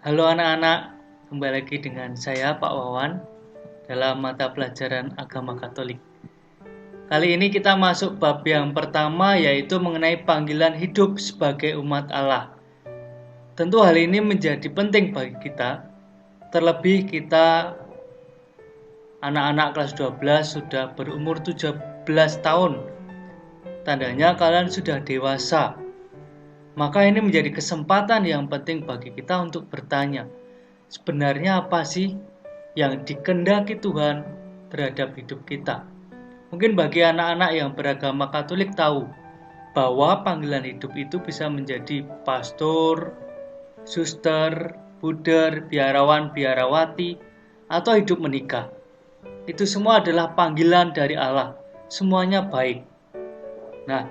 Halo anak-anak, kembali lagi dengan saya Pak Wawan dalam mata pelajaran Agama Katolik. Kali ini kita masuk bab yang pertama, yaitu mengenai panggilan hidup sebagai umat Allah. Tentu hal ini menjadi penting bagi kita, terlebih kita anak-anak kelas 12 sudah berumur 17 tahun. Tandanya kalian sudah dewasa. Maka ini menjadi kesempatan yang penting bagi kita untuk bertanya, sebenarnya apa sih yang dikehendaki Tuhan terhadap hidup kita? Mungkin bagi anak-anak yang beragama Katolik tahu bahwa panggilan hidup itu bisa menjadi pastor, suster, buder, biarawan, biarawati, atau hidup menikah. Itu semua adalah panggilan dari Allah. Semuanya baik. Nah,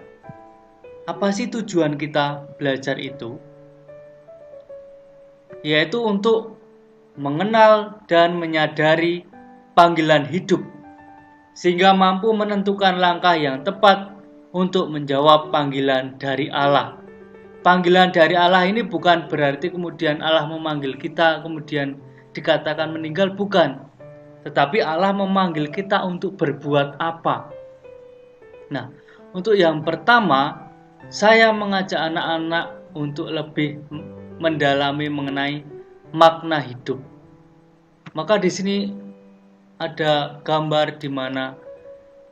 apa sih tujuan kita belajar itu? Yaitu untuk mengenal dan menyadari panggilan hidup, sehingga mampu menentukan langkah yang tepat untuk menjawab panggilan dari Allah. Panggilan dari Allah ini bukan berarti kemudian Allah memanggil kita kemudian dikatakan meninggal, bukan. Tetapi Allah memanggil kita untuk berbuat apa. Nah, untuk yang pertama, saya mengajak anak-anak untuk lebih mendalami mengenai makna hidup. Maka di sini ada gambar di mana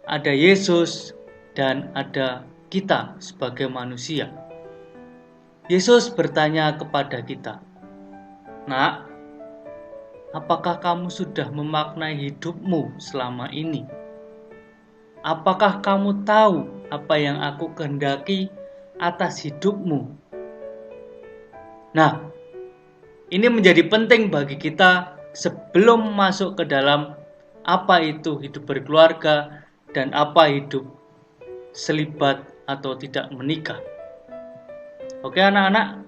ada Yesus dan ada kita sebagai manusia. Yesus bertanya kepada kita, "Nak, apakah kamu sudah memaknai hidupmu selama ini? Apakah kamu tahu apa yang aku kehendaki atas hidupmu?" Nah, ini menjadi penting bagi kita sebelum masuk ke dalam apa itu hidup berkeluarga dan apa hidup selibat atau tidak menikah. Oke anak-anak,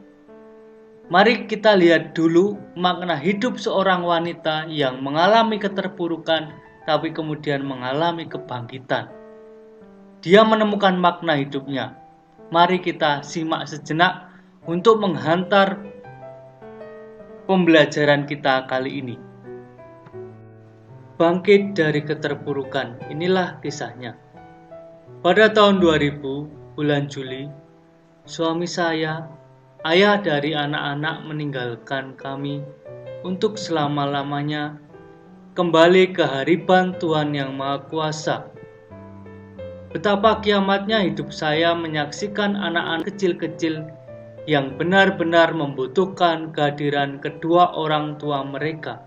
mari kita lihat dulu makna hidup seorang wanita yang mengalami keterpurukan tapi kemudian mengalami kebangkitan. Dia menemukan makna hidupnya. Mari kita simak sejenak untuk menghantar pembelajaran kita kali ini. Bangkit dari keterpurukan, inilah kisahnya. Pada tahun 2000, bulan Juli, suami saya, ayah dari anak-anak, meninggalkan kami untuk selama-lamanya kembali ke hariban Tuhan Yang Maha Kuasa. Betapa kiamatnya hidup saya menyaksikan anak-anak kecil-kecil yang benar-benar membutuhkan kehadiran kedua orang tua mereka.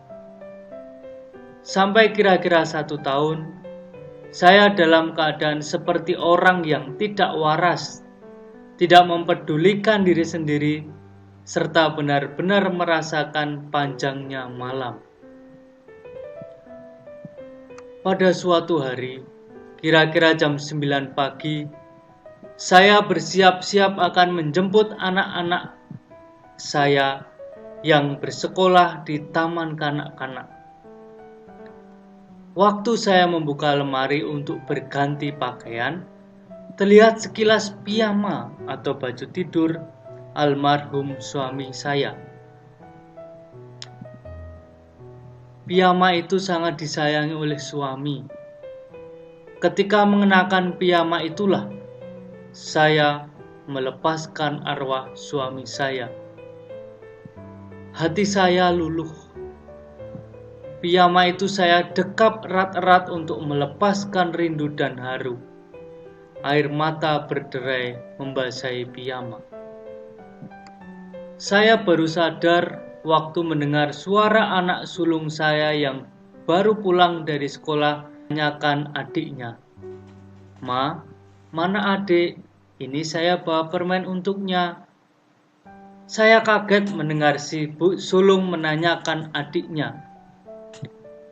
Sampai kira-kira 1 tahun, saya dalam keadaan seperti orang yang tidak waras, tidak mempedulikan diri sendiri, serta benar-benar merasakan panjangnya malam. Pada suatu hari, kira-kira jam 9 pagi, saya bersiap-siap akan menjemput anak-anak saya yang bersekolah di taman kanak-kanak. Waktu saya membuka lemari untuk berganti pakaian, terlihat sekilas piyama atau baju tidur almarhum suami saya. Piyama itu sangat disayangi oleh suami. Ketika mengenakan piyama itulah saya melepaskan arwah suami saya. Hati saya luluh. Piyama itu saya dekap erat-erat untuk melepaskan rindu dan haru. Air mata berderai membasahi piyama. Saya baru sadar waktu mendengar suara anak sulung saya yang baru pulang dari sekolah menanyakan adiknya, "Ma, mana adik? Ini saya bawa permen untuknya." Saya kaget mendengar si Bu sulung menanyakan adiknya.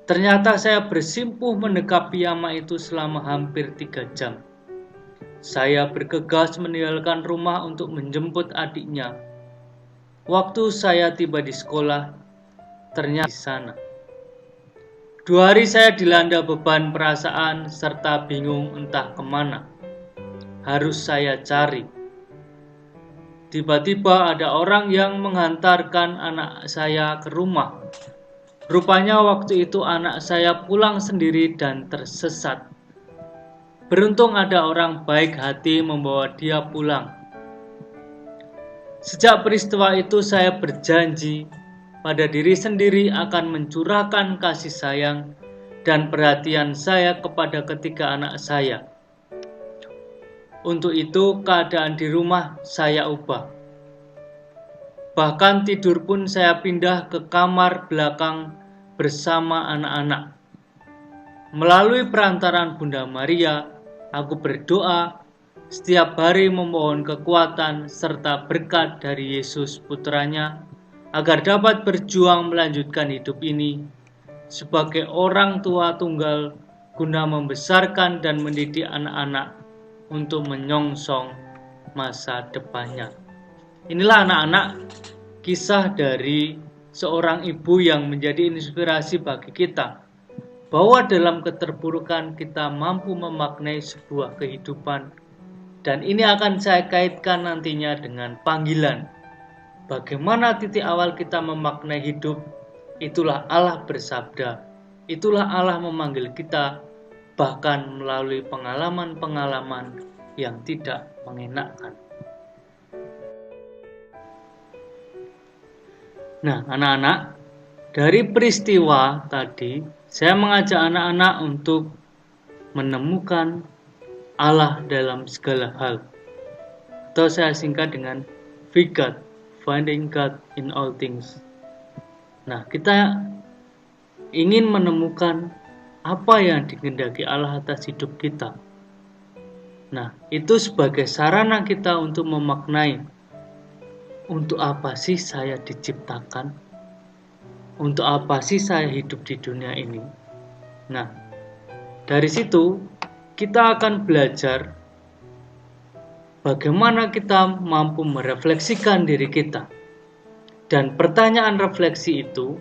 Ternyata saya bersimpuh mendekap piyama itu selama hampir 3 jam. Saya bergegas meninggalkan rumah untuk menjemput adiknya. Waktu saya tiba di sekolah, ternyata di sana. 2 hari saya dilanda beban perasaan serta bingung entah kemana harus saya cari. tiba-tiba ada orang yang menghantarkan anak saya ke rumah. Rupanya waktu itu anak saya pulang sendiri dan tersesat. Beruntung ada orang baik hati membawa dia pulang. Sejak peristiwa itu saya berjanji pada diri sendiri akan mencurahkan kasih sayang dan perhatian saya kepada ketiga anak saya. Untuk itu keadaan di rumah saya ubah. Bahkan tidur pun saya pindah ke kamar belakang bersama anak-anak. Melalui perantaraan Bunda Maria, aku berdoa setiap hari memohon kekuatan serta berkat dari Yesus Putranya agar dapat berjuang melanjutkan hidup ini sebagai orang tua tunggal guna membesarkan dan mendidik anak-anak untuk menyongsong masa depannya. Inilah anak-anak kisah dari seorang ibu yang menjadi inspirasi bagi kita, bahwa dalam keterpurukan kita mampu memaknai sebuah kehidupan. Dan ini akan saya kaitkan nantinya dengan panggilan. Bagaimana titik awal kita memaknai hidup? Itulah Allah bersabda. Itulah Allah memanggil kita, bahkan melalui pengalaman-pengalaman yang tidak mengenakkan. Nah, anak-anak, dari peristiwa tadi, saya mengajak anak-anak untuk menemukan Allah dalam segala hal. Atau saya singkat dengan FIGOT, Finding God in All Things. Nah, kita ingin menemukan apa yang dikehendaki Allah atas hidup kita. Nah, itu sebagai sarana kita untuk memaknai, untuk apa sih saya diciptakan? Untuk apa sih saya hidup di dunia ini? Nah, dari situ kita akan belajar bagaimana kita mampu merefleksikan diri kita. Dan pertanyaan refleksi itu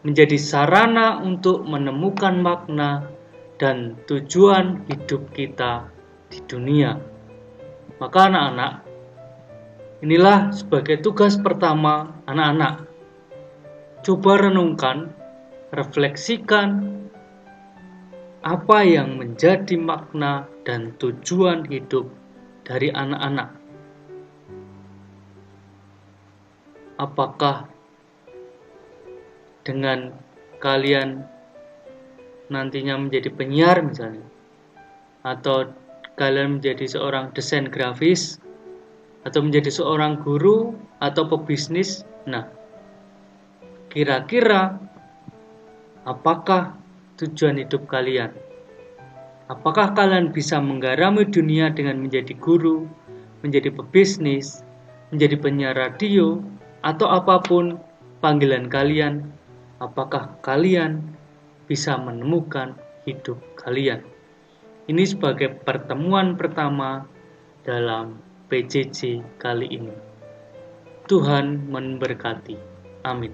menjadi sarana untuk menemukan makna dan tujuan hidup kita di dunia. Maka anak-anak, inilah sebagai tugas pertama anak-anak. Coba renungkan, refleksikan apa yang menjadi makna dan tujuan hidup dari anak-anak. Apakah dengan kalian nantinya menjadi penyiar misalnya, atau kalian menjadi seorang desain grafis, atau menjadi seorang guru atau pebisnis? Nah, kira-kira apakah tujuan hidup kalian? Apakah kalian bisa menggarami dunia dengan menjadi guru, menjadi pebisnis, menjadi penyiar radio, atau apapun panggilan kalian? Apakah kalian bisa menemukan hidup kalian? Ini sebagai pertemuan pertama dalam PJJ kali ini. Tuhan memberkati. Amin.